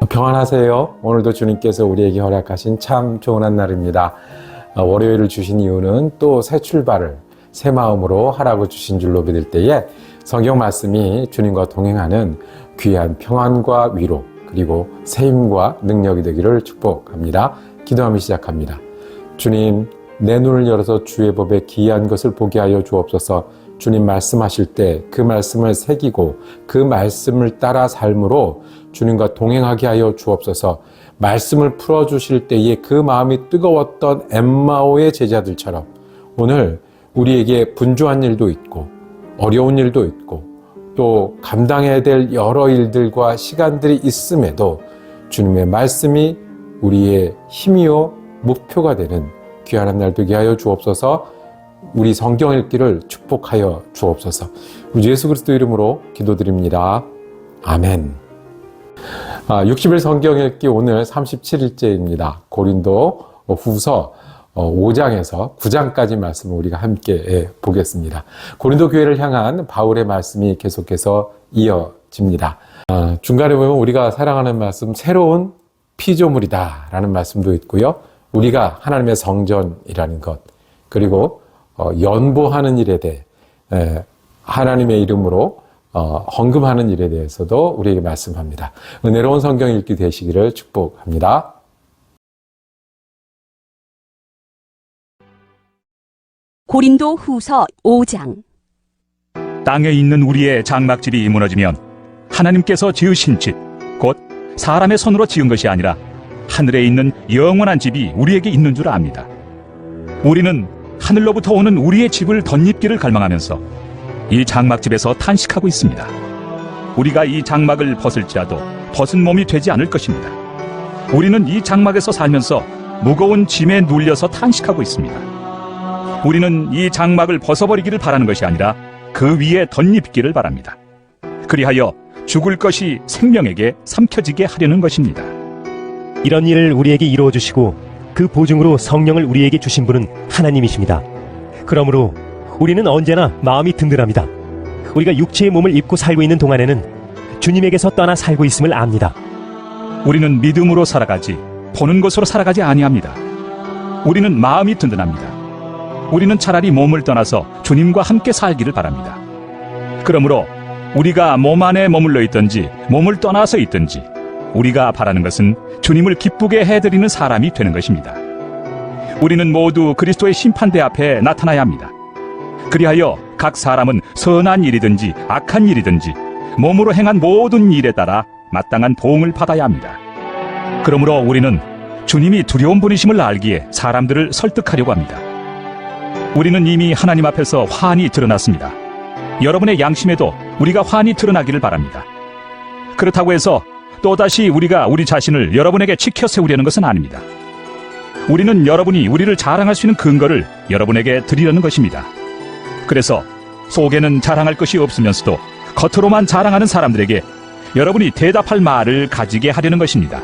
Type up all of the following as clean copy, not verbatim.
평안하세요. 오늘도 주님께서 우리에게 허락하신 참 좋은 한 날입니다. 월요일을 주신 이유는 또 새 출발을 새 마음으로 하라고 주신 줄로 믿을 때에 성경 말씀이 주님과 동행하는 귀한 평안과 위로 그리고 새 힘과 능력이 되기를 축복합니다. 기도하며 시작합니다. 주님, 내 눈을 열어서 주의 법에 기이한 것을 보게 하여 주옵소서. 주님 말씀하실 때 그 말씀을 새기고 그 말씀을 따라 삶으로 주님과 동행하게 하여 주옵소서. 말씀을 풀어주실 때에 그 마음이 뜨거웠던 엠마오의 제자들처럼 오늘 우리에게 분주한 일도 있고 어려운 일도 있고 또 감당해야 될 여러 일들과 시간들이 있음에도 주님의 말씀이 우리의 힘이요 목표가 되는 귀한 한 날 되게 하여 주옵소서. 우리 성경 읽기를 축복하여 주옵소서. 우리 예수 그리스도 이름으로 기도드립니다. 아멘. 60일 성경 읽기 오늘 37일째입니다. 고린도 후서 5장에서 9장까지 말씀을 우리가 함께 보겠습니다. 고린도 교회를 향한 바울의 말씀이 계속해서 이어집니다. 중간에 보면 우리가 사랑하는 말씀, 새로운 피조물이다 라는 말씀도 있고요. 우리가 하나님의 성전이라는 것, 그리고 연보하는 일에 대해 하나님의 이름으로 헌금하는 일에 대해서도 우리에게 말씀합니다. 은혜로운 성경 읽기 되시기를 축복합니다. 고린도 후서 5장. 땅에 있는 우리의 장막집이 무너지면 하나님께서 지으신 집, 곧 사람의 손으로 지은 것이 아니라 하늘에 있는 영원한 집이 우리에게 있는 줄 압니다. 우리는 하늘로부터 오는 우리의 집을 덧입기를 갈망하면서 이 장막집에서 탄식하고 있습니다. 우리가 이 장막을 벗을지라도 벗은 몸이 되지 않을 것입니다. 우리는 이 장막에서 살면서 무거운 짐에 눌려서 탄식하고 있습니다. 우리는 이 장막을 벗어버리기를 바라는 것이 아니라 그 위에 덧입기를 바랍니다. 그리하여 죽을 것이 생명에게 삼켜지게 하려는 것입니다. 이런 일을 우리에게 이루어 주시고 그 보증으로 성령을 우리에게 주신 분은 하나님이십니다. 그러므로 우리는 언제나 마음이 든든합니다. 우리가 육체의 몸을 입고 살고 있는 동안에는 주님에게서 떠나 살고 있음을 압니다. 우리는 믿음으로 살아가지 보는 것으로 살아가지 아니합니다. 우리는 마음이 든든합니다. 우리는 차라리 몸을 떠나서 주님과 함께 살기를 바랍니다. 그러므로 우리가 몸 안에 머물러 있든지 몸을 떠나서 있든지 우리가 바라는 것은 주님을 기쁘게 해드리는 사람이 되는 것입니다. 우리는 모두 그리스도의 심판대 앞에 나타나야 합니다. 그리하여 각 사람은 선한 일이든지 악한 일이든지 몸으로 행한 모든 일에 따라 마땅한 보응을 받아야 합니다. 그러므로 우리는 주님이 두려운 분이심을 알기에 사람들을 설득하려고 합니다. 우리는 이미 하나님 앞에서 환히 드러났습니다. 여러분의 양심에도 우리가 환히 드러나기를 바랍니다. 그렇다고 해서 또다시 우리가 우리 자신을 여러분에게 치켜 세우려는 것은 아닙니다. 우리는 여러분이 우리를 자랑할 수 있는 근거를 여러분에게 드리려는 것입니다. 그래서 속에는 자랑할 것이 없으면서도 겉으로만 자랑하는 사람들에게 여러분이 대답할 말을 가지게 하려는 것입니다.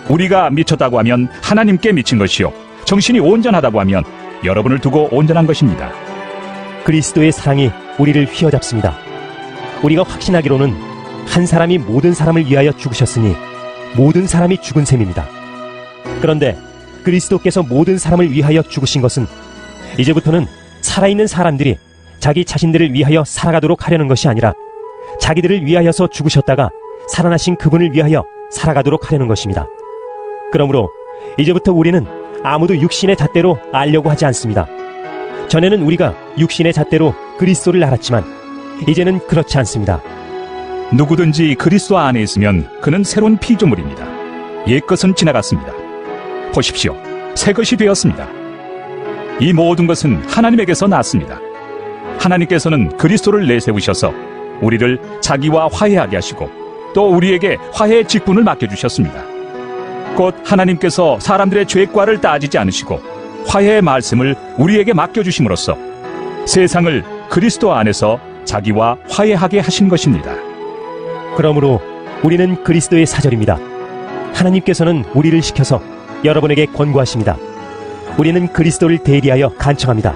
우리가 미쳤다고 하면 하나님께 미친 것이요, 정신이 온전하다고 하면 여러분을 두고 온전한 것입니다. 그리스도의 사랑이 우리를 휘어잡습니다. 우리가 확신하기로는 한 사람이 모든 사람을 위하여 죽으셨으니 모든 사람이 죽은 셈입니다. 그런데 그리스도께서 모든 사람을 위하여 죽으신 것은 이제부터는 살아있는 사람들이 자기 자신들을 위하여 살아가도록 하려는 것이 아니라 자기들을 위하여서 죽으셨다가 살아나신 그분을 위하여 살아가도록 하려는 것입니다. 그러므로 이제부터 우리는 아무도 육신의 잣대로 알려고 하지 않습니다. 전에는 우리가 육신의 잣대로 그리스도를 알았지만 이제는 그렇지 않습니다. 누구든지 그리스도 안에 있으면 그는 새로운 피조물입니다. 옛것은 지나갔습니다. 보십시오, 새 것이 되었습니다. 이 모든 것은 하나님에게서 났습니다. 하나님께서는 그리스도를 내세우셔서 우리를 자기와 화해하게 하시고 또 우리에게 화해의 직분을 맡겨주셨습니다. 곧 하나님께서 사람들의 죄과를 따지지 않으시고 화해의 말씀을 우리에게 맡겨주심으로써 세상을 그리스도 안에서 자기와 화해하게 하신 것입니다. 그러므로 우리는 그리스도의 사절입니다. 하나님께서는 우리를 시켜서 여러분에게 권고하십니다. 우리는 그리스도를 대리하여 간청합니다.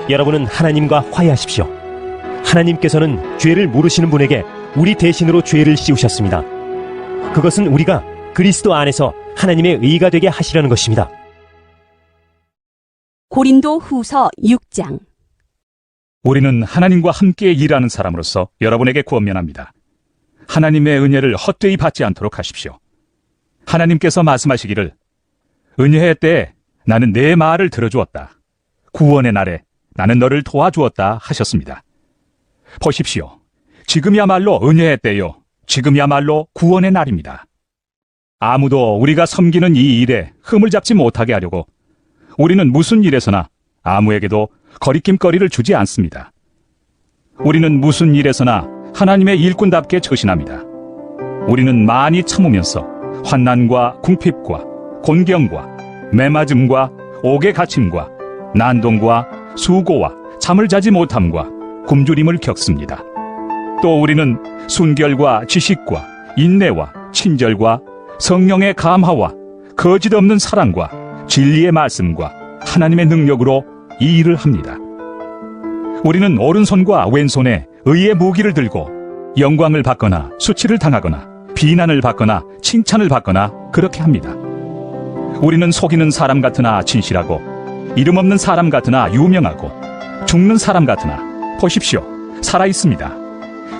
여러분은 하나님과 화해하십시오. 하나님께서는 죄를 모르시는 분에게 우리 대신으로 죄를 씌우셨습니다. 그것은 우리가 그리스도 안에서 하나님의 의가 되게 하시려는 것입니다. 고린도 후서 6장. 우리는 하나님과 함께 일하는 사람으로서 여러분에게 권면합니다. 하나님의 은혜를 헛되이 받지 않도록 하십시오. 하나님께서 말씀하시기를 은혜의 때에 나는 내 말을 들어주었다. 구원의 날에 나는 너를 도와주었다 하셨습니다. 보십시오. 지금이야말로 은혜의 때요. 지금이야말로 구원의 날입니다. 아무도 우리가 섬기는 이 일에 흠을 잡지 못하게 하려고 우리는 무슨 일에서나 아무에게도 거리낌거리를 주지 않습니다. 우리는 무슨 일에서나 하나님의 일꾼답게 처신합니다. 우리는 많이 참으면서 환난과 궁핍과 곤경과 매맞음과 옥에 갇힘과 난동과 수고와 잠을 자지 못함과 굶주림을 겪습니다. 또 우리는 순결과 지식과 인내와 친절과 성령의 감화와 거짓 없는 사랑과 진리의 말씀과 하나님의 능력으로 이 일을 합니다. 우리는 오른손과 왼손에 의의 무기를 들고 영광을 받거나 수치를 당하거나 비난을 받거나 칭찬을 받거나 그렇게 합니다. 우리는 속이는 사람 같으나 진실하고 이름 없는 사람 같으나 유명하고 죽는 사람 같으나 보십시오. 살아있습니다.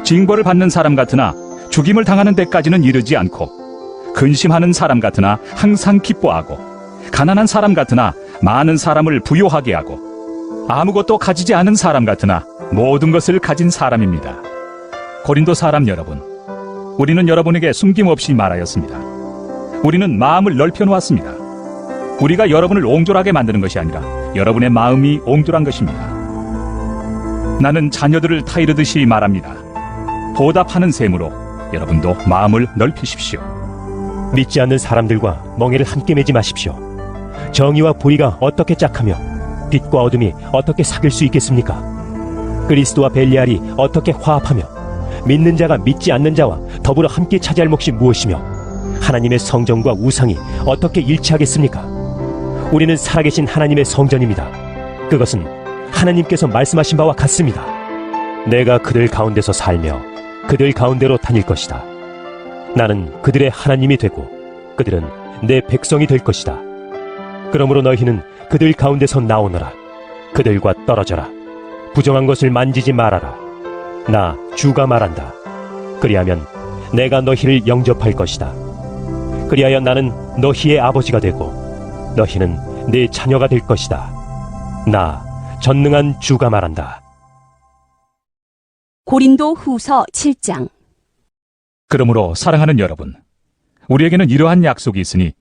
징벌을 받는 사람 같으나 죽임을 당하는 데까지는 이르지 않고 근심하는 사람 같으나 항상 기뻐하고 가난한 사람 같으나 많은 사람을 부요하게 하고 아무것도 가지지 않은 사람 같으나 모든 것을 가진 사람입니다. 고린도 사람 여러분, 우리는 여러분에게 숨김없이 말하였습니다. 우리는 마음을 넓혀 놓았습니다. 우리가 여러분을 옹졸하게 만드는 것이 아니라 여러분의 마음이 옹졸한 것입니다. 나는 자녀들을 타이르듯이 말합니다. 보답하는 셈으로 여러분도 마음을 넓히십시오. 믿지 않는 사람들과 멍에를 함께 매지 마십시오. 정의와 불의가 어떻게 짝하며 빛과 어둠이 어떻게 사귈 수 있겠습니까? 그리스도와 벨리알이 어떻게 화합하며 믿는 자가 믿지 않는 자와 더불어 함께 차지할 몫이 무엇이며 하나님의 성전과 우상이 어떻게 일치하겠습니까? 우리는 살아계신 하나님의 성전입니다. 그것은 하나님께서 말씀하신 바와 같습니다. 내가 그들 가운데서 살며 그들 가운데로 다닐 것이다. 나는 그들의 하나님이 되고 그들은 내 백성이 될 것이다. 그러므로 너희는 그들 가운데서 나오너라. 그들과 떨어져라. 부정한 것을 만지지 말아라. 나 주가 말한다. 그리하면 내가 너희를 영접할 것이다. 그리하여 나는 너희의 아버지가 되고 너희는 내 자녀가 될 것이다. 나 전능한 주가 말한다. 고린도 후서 7장. 그러므로 사랑하는 여러분, 우리에게는 이러한 약속이 있으니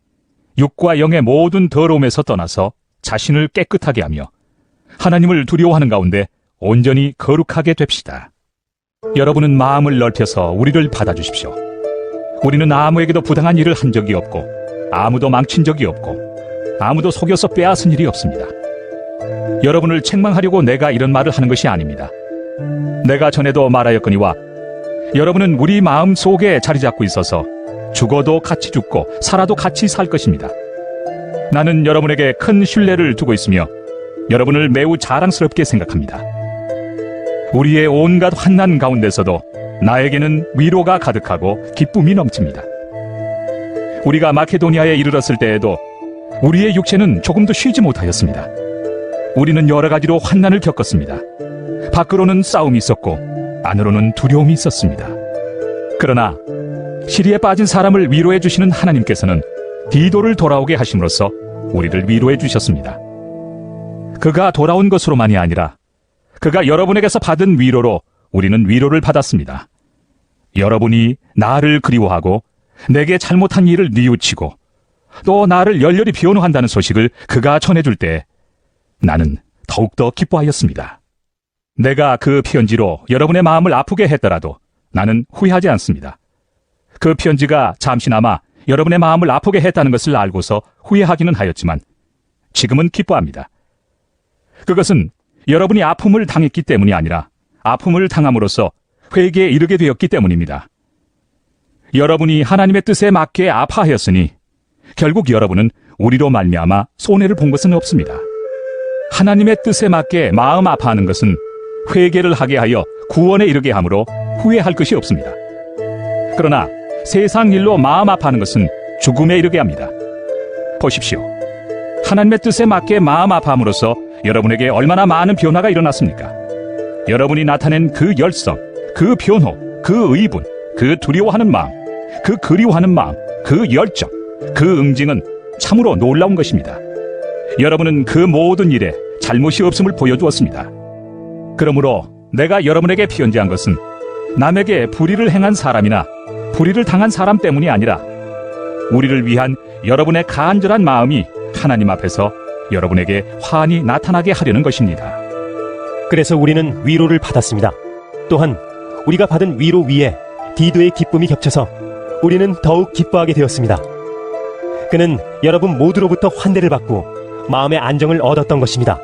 육과 영의 모든 더러움에서 떠나서 자신을 깨끗하게 하며 하나님을 두려워하는 가운데 온전히 거룩하게 됩시다. 여러분은 마음을 넓혀서 우리를 받아주십시오. 우리는 아무에게도 부당한 일을 한 적이 없고 아무도 망친 적이 없고 아무도 속여서 빼앗은 일이 없습니다. 여러분을 책망하려고 내가 이런 말을 하는 것이 아닙니다. 내가 전에도 말하였거니와 여러분은 우리 마음 속에 자리 잡고 있어서 죽어도 같이 죽고 살아도 같이 살 것입니다. 나는 여러분에게 큰 신뢰를 두고 있으며 여러분을 매우 자랑스럽게 생각합니다. 우리의 온갖 환난 가운데서도 나에게는 위로가 가득하고 기쁨이 넘칩니다. 우리가 마케도니아에 이르렀을 때에도 우리의 육체는 조금도 쉬지 못하였습니다. 우리는 여러 가지로 환난을 겪었습니다. 밖으로는 싸움이 있었고 안으로는 두려움이 있었습니다. 그러나 시리에 빠진 사람을 위로해 주시는 하나님께서는 디도를 돌아오게 하심으로써 우리를 위로해 주셨습니다. 그가 돌아온 것으로만이 아니라 그가 여러분에게서 받은 위로로 우리는 위로를 받았습니다. 여러분이 나를 그리워하고 내게 잘못한 일을 뉘우치고 또 나를 열렬히 변호한다는 소식을 그가 전해줄 때 나는 더욱더 기뻐하였습니다. 내가 그 편지로 여러분의 마음을 아프게 했더라도 나는 후회하지 않습니다. 그 편지가 잠시나마 여러분의 마음을 아프게 했다는 것을 알고서 후회하기는 하였지만 지금은 기뻐합니다. 그것은 여러분이 아픔을 당했기 때문이 아니라 아픔을 당함으로써 회개에 이르게 되었기 때문입니다. 여러분이 하나님의 뜻에 맞게 아파하였으니 결국 여러분은 우리로 말미암아 손해를 본 것은 없습니다. 하나님의 뜻에 맞게 마음 아파하는 것은 회개를 하게 하여 구원에 이르게 하므로 후회할 것이 없습니다. 그러나 세상 일로 마음 아파하는 것은 죽음에 이르게 합니다. 보십시오. 하나님의 뜻에 맞게 마음 아파함으로써 여러분에게 얼마나 많은 변화가 일어났습니까? 여러분이 나타낸 그 열성, 그 변호, 그 의분, 그 두려워하는 마음, 그 그리워하는 마음, 그 열정, 그 응징은 참으로 놀라운 것입니다. 여러분은 그 모든 일에 잘못이 없음을 보여주었습니다. 그러므로 내가 여러분에게 편지한 것은 남에게 불의를 행한 사람이나 불의를 당한 사람 때문이 아니라 우리를 위한 여러분의 간절한 마음이 하나님 앞에서 여러분에게 환히 나타나게 하려는 것입니다. 그래서 우리는 위로를 받았습니다. 또한 우리가 받은 위로 위에 디도의 기쁨이 겹쳐서 우리는 더욱 기뻐하게 되었습니다. 그는 여러분 모두로부터 환대를 받고 마음의 안정을 얻었던 것입니다.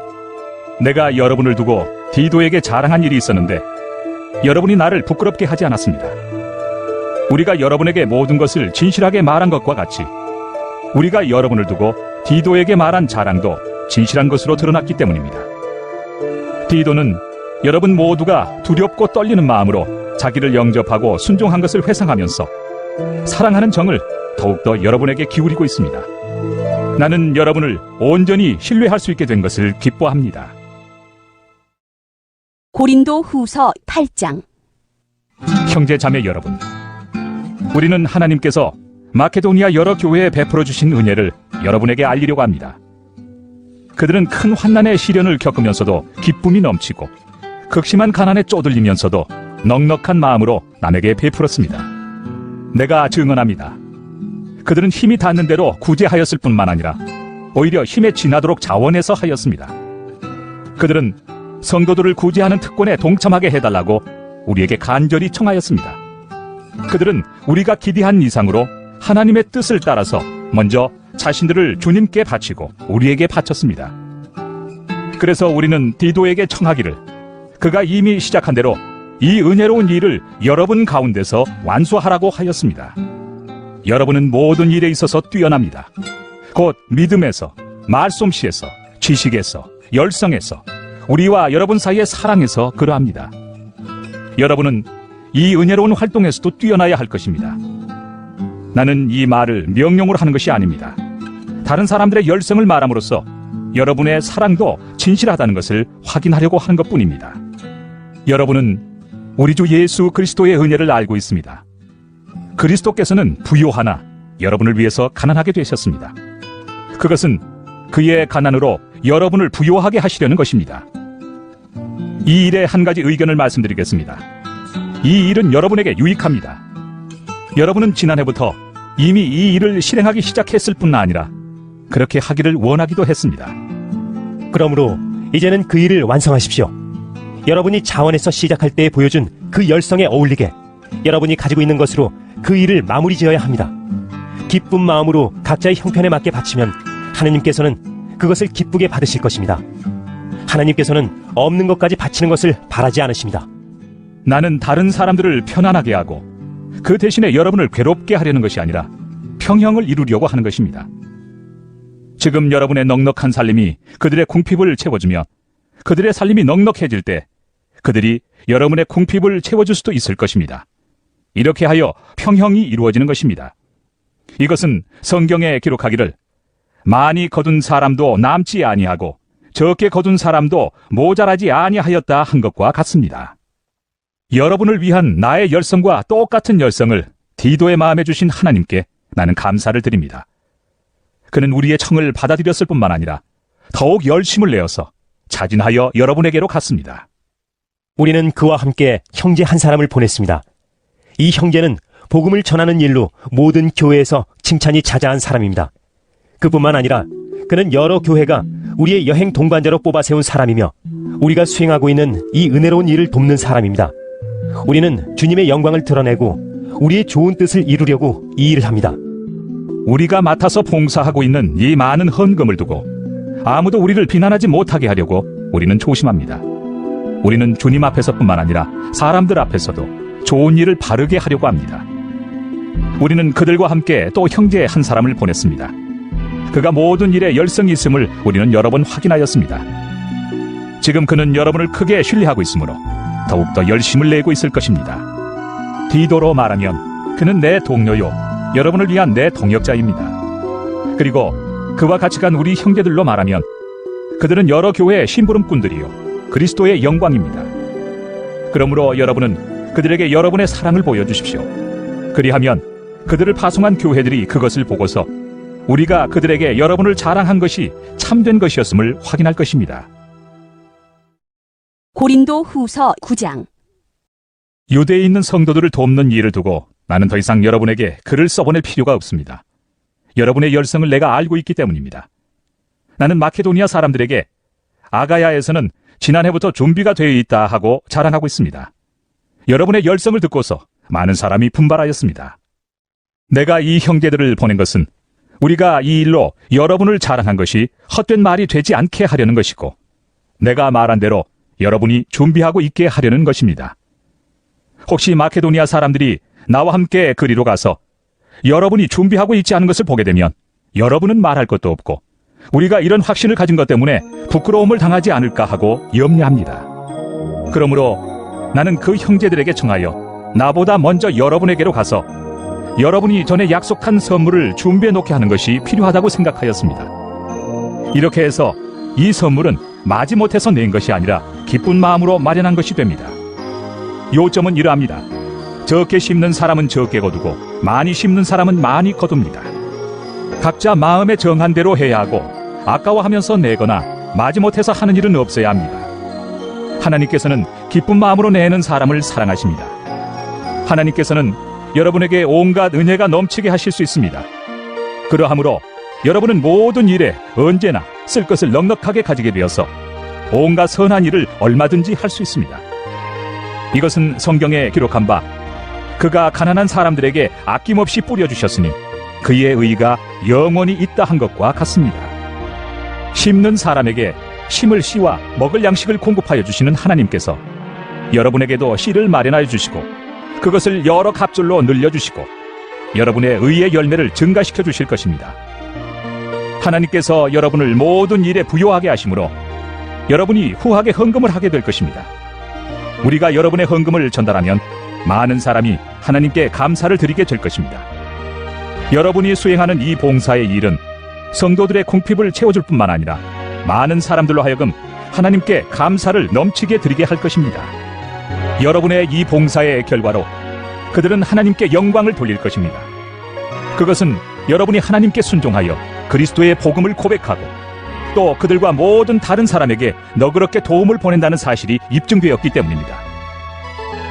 내가 여러분을 두고 디도에게 자랑한 일이 있었는데 여러분이 나를 부끄럽게 하지 않았습니다. 우리가 여러분에게 모든 것을 진실하게 말한 것과 같이 우리가 여러분을 두고 디도에게 말한 자랑도 진실한 것으로 드러났기 때문입니다. 디도는 여러분 모두가 두렵고 떨리는 마음으로 자기를 영접하고 순종한 것을 회상하면서 사랑하는 정을 더욱더 여러분에게 기울이고 있습니다. 나는 여러분을 온전히 신뢰할 수 있게 된 것을 기뻐합니다. 고린도 후서 8장. 형제 자매 여러분, 우리는 하나님께서 마케도니아 여러 교회에 베풀어 주신 은혜를 여러분에게 알리려고 합니다. 그들은 큰 환난의 시련을 겪으면서도 기쁨이 넘치고 극심한 가난에 쪼들리면서도 넉넉한 마음으로 남에게 베풀었습니다. 내가 증언합니다. 그들은 힘이 닿는 대로 구제하였을 뿐만 아니라 오히려 힘에 지나도록 자원해서 하였습니다. 그들은 성도들을 구제하는 특권에 동참하게 해달라고 우리에게 간절히 청하였습니다. 그들은 우리가 기대한 이상으로 하나님의 뜻을 따라서 먼저 자신들을 주님께 바치고 우리에게 바쳤습니다. 그래서 우리는 디도에게 청하기를 그가 이미 시작한 대로 이 은혜로운 일을 여러분 가운데서 완수하라고 하였습니다. 여러분은 모든 일에 있어서 뛰어납니다. 곧 믿음에서, 말솜씨에서, 지식에서, 열성에서, 우리와 여러분 사이의 사랑에서 그러합니다. 여러분은 이 은혜로운 활동에서도 뛰어나야 할 것입니다. 나는 이 말을 명령으로 하는 것이 아닙니다. 다른 사람들의 열성을 말함으로써 여러분의 사랑도 진실하다는 것을 확인하려고 하는 것뿐입니다. 여러분은 우리 주 예수 그리스도의 은혜를 알고 있습니다. 그리스도께서는 부요하나 여러분을 위해서 가난하게 되셨습니다. 그것은 그의 가난으로 여러분을 부요하게 하시려는 것입니다. 이 일에 한 가지 의견을 말씀드리겠습니다. 이 일은 여러분에게 유익합니다. 여러분은 지난해부터 이미 이 일을 실행하기 시작했을 뿐 아니라 그렇게 하기를 원하기도 했습니다. 그러므로 이제는 그 일을 완성하십시오. 여러분이 자원에서 시작할 때 보여준 그 열성에 어울리게 여러분이 가지고 있는 것으로 그 일을 마무리 지어야 합니다. 기쁜 마음으로 각자의 형편에 맞게 바치면 하나님께서는 그것을 기쁘게 받으실 것입니다. 하나님께서는 없는 것까지 바치는 것을 바라지 않으십니다. 나는 다른 사람들을 편안하게 하고 그 대신에 여러분을 괴롭게 하려는 것이 아니라 평형을 이루려고 하는 것입니다. 지금 여러분의 넉넉한 살림이 그들의 궁핍을 채워주며 그들의 살림이 넉넉해질 때 그들이 여러분의 궁핍을 채워줄 수도 있을 것입니다. 이렇게 하여 평형이 이루어지는 것입니다. 이것은 성경에 기록하기를 많이 거둔 사람도 남지 아니하고 적게 거둔 사람도 모자라지 아니하였다 한 것과 같습니다. 여러분을 위한 나의 열성과 똑같은 열성을 디도의 마음에 주신 하나님께 나는 감사를 드립니다. 그는 우리의 청을 받아들였을 뿐만 아니라 더욱 열심을 내어서 자진하여 여러분에게로 갔습니다. 우리는 그와 함께 형제 한 사람을 보냈습니다. 이 형제는 복음을 전하는 일로 모든 교회에서 칭찬이 자자한 사람입니다. 그뿐만 아니라 그는 여러 교회가 우리의 여행 동반자로 뽑아 세운 사람이며 우리가 수행하고 있는 이 은혜로운 일을 돕는 사람입니다. 우리는 주님의 영광을 드러내고 우리의 좋은 뜻을 이루려고 이 일을 합니다. 우리가 맡아서 봉사하고 있는 이 많은 헌금을 두고 아무도 우리를 비난하지 못하게 하려고 우리는 조심합니다. 우리는 주님 앞에서뿐만 아니라 사람들 앞에서도 좋은 일을 바르게 하려고 합니다. 우리는 그들과 함께 또 형제 한 사람을 보냈습니다. 그가 모든 일에 열성이 있음을 우리는 여러 번 확인하였습니다. 지금 그는 여러분을 크게 신뢰하고 있으므로 더욱더 열심을 내고 있을 것입니다. 디도로 말하면 그는 내 동료요, 여러분을 위한 내 동역자입니다. 그리고 그와 같이 간 우리 형제들로 말하면 그들은 여러 교회의 심부름꾼들이요 그리스도의 영광입니다. 그러므로 여러분은 그들에게 여러분의 사랑을 보여주십시오. 그리하면 그들을 파송한 교회들이 그것을 보고서 우리가 그들에게 여러분을 자랑한 것이 참된 것이었음을 확인할 것입니다. 고린도 후서 9장. 유대에 있는 성도들을 돕는 일을 두고 나는 더 이상 여러분에게 글을 써보낼 필요가 없습니다. 여러분의 열성을 내가 알고 있기 때문입니다. 나는 마케도니아 사람들에게 아가야에서는 지난해부터 준비가 되어 있다 하고 자랑하고 있습니다. 여러분의 열성을 듣고서 많은 사람이 분발하였습니다. 내가 이 형제들을 보낸 것은 우리가 이 일로 여러분을 자랑한 것이 헛된 말이 되지 않게 하려는 것이고, 내가 말한 대로 여러분이 준비하고 있게 하려는 것입니다. 혹시 마케도니아 사람들이 나와 함께 그리로 가서 여러분이 준비하고 있지 않은 것을 보게 되면 여러분은 말할 것도 없고 우리가 이런 확신을 가진 것 때문에 부끄러움을 당하지 않을까 하고 염려합니다. 그러므로 나는 그 형제들에게 청하여 나보다 먼저 여러분에게로 가서 여러분이 전에 약속한 선물을 준비해 놓게 하는 것이 필요하다고 생각하였습니다. 이렇게 해서 이 선물은 마지못해서 낸 것이 아니라 기쁜 마음으로 마련한 것이 됩니다. 요점은 이러합니다. 적게 심는 사람은 적게 거두고 많이 심는 사람은 많이 거둡니다. 각자 마음에 정한 대로 해야 하고 아까워하면서 내거나 마지못해서 하는 일은 없어야 합니다. 하나님께서는 기쁜 마음으로 내는 사람을 사랑하십니다. 하나님께서는 여러분에게 온갖 은혜가 넘치게 하실 수 있습니다. 그러하므로 여러분은 모든 일에 언제나 쓸 것을 넉넉하게 가지게 되어서 온갖 선한 일을 얼마든지 할 수 있습니다. 이것은 성경에 기록한 바 그가 가난한 사람들에게 아낌없이 뿌려주셨으니 그의 의가 영원히 있다 한 것과 같습니다. 심는 사람에게 심을 씨와 먹을 양식을 공급하여 주시는 하나님께서 여러분에게도 씨를 마련하여 주시고 그것을 여러 갑절로 늘려주시고 여러분의 의의 열매를 증가시켜 주실 것입니다. 하나님께서 여러분을 모든 일에 부요하게 하심으로 여러분이 후하게 헌금을 하게 될 것입니다. 우리가 여러분의 헌금을 전달하면 많은 사람이 하나님께 감사를 드리게 될 것입니다. 여러분이 수행하는 이 봉사의 일은 성도들의 궁핍을 채워줄 뿐만 아니라 많은 사람들로 하여금 하나님께 감사를 넘치게 드리게 할 것입니다. 여러분의 이 봉사의 결과로 그들은 하나님께 영광을 돌릴 것입니다. 그것은 여러분이 하나님께 순종하여 그리스도의 복음을 고백하고 또 그들과 모든 다른 사람에게 너그럽게 도움을 보낸다는 사실이 입증되었기 때문입니다.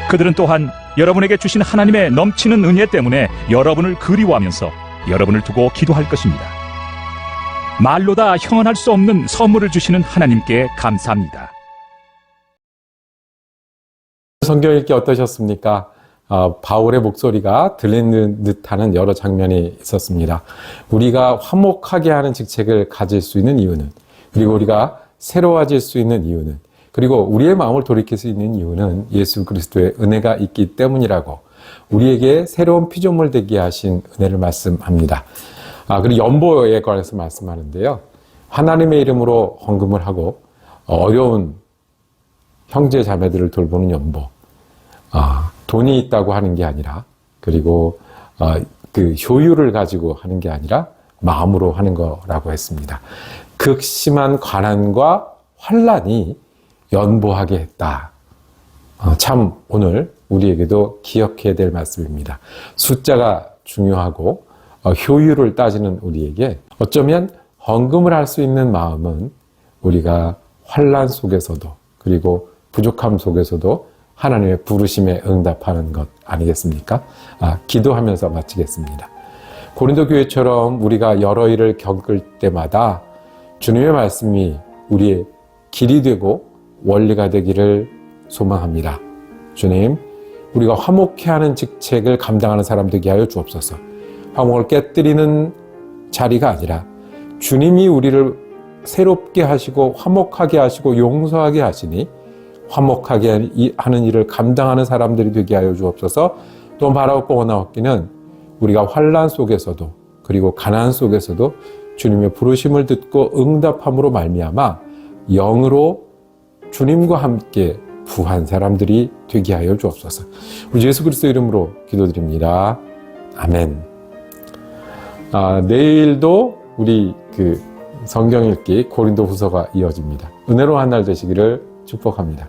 그들은 또한 여러분에게 주신 하나님의 넘치는 은혜 때문에 여러분을 그리워하면서 여러분을 두고 기도할 것입니다. 말로 다 형언할 수 없는 선물을 주시는 하나님께 감사합니다. 성경 읽기 어떠셨습니까? 바울의 목소리가 들리는 듯하는 여러 장면이 있었습니다. 우리가 화목하게 하는 직책을 가질 수 있는 이유는, 그리고 우리가 새로워질 수 있는 이유는, 그리고 우리의 마음을 돌이킬 수 있는 이유는 예수 그리스도의 은혜가 있기 때문이라고 우리에게 새로운 피조물 되게 하신 은혜를 말씀합니다. 그리고 연보에 관해서 말씀하는데요. 하나님의 이름으로 헌금을 하고 어려운 형제 자매들을 돌보는 연보. 돈이 있다고 하는 게 아니라, 그리고 그 효율을 가지고 하는 게 아니라 마음으로 하는 거라고 했습니다. 극심한 가난과 환난이 연보하게 했다. 참 오늘 우리에게도 기억해야 될 말씀입니다. 숫자가 중요하고 효율을 따지는 우리에게 어쩌면 헌금을 할 수 있는 마음은 우리가 환난 속에서도 그리고 부족함 속에서도 하나님의 부르심에 응답하는 것 아니겠습니까? 기도하면서 마치겠습니다. 고린도 교회처럼 우리가 여러 일을 겪을 때마다 주님의 말씀이 우리의 길이 되고 원리가 되기를 소망합니다. 주님, 우리가 화목해하는 직책을 감당하는 사람 되게 하여 주옵소서. 화목을 깨뜨리는 자리가 아니라 주님이 우리를 새롭게 하시고 화목하게 하시고 용서하게 하시니 화목하게 하는 일을 감당하는 사람들이 되게 하여 주옵소서. 또 바라고 원하옵기는 우리가 환난 속에서도 그리고 가난 속에서도 주님의 부르심을 듣고 응답함으로 말미암아 영으로 주님과 함께 부한 사람들이 되게 하여 주옵소서. 우리 예수 그리스도 이름으로 기도드립니다. 아멘. 내일도 우리 성경 읽기 고린도 후서가 이어집니다. 은혜로운 한 날 되시기를 축복합니다.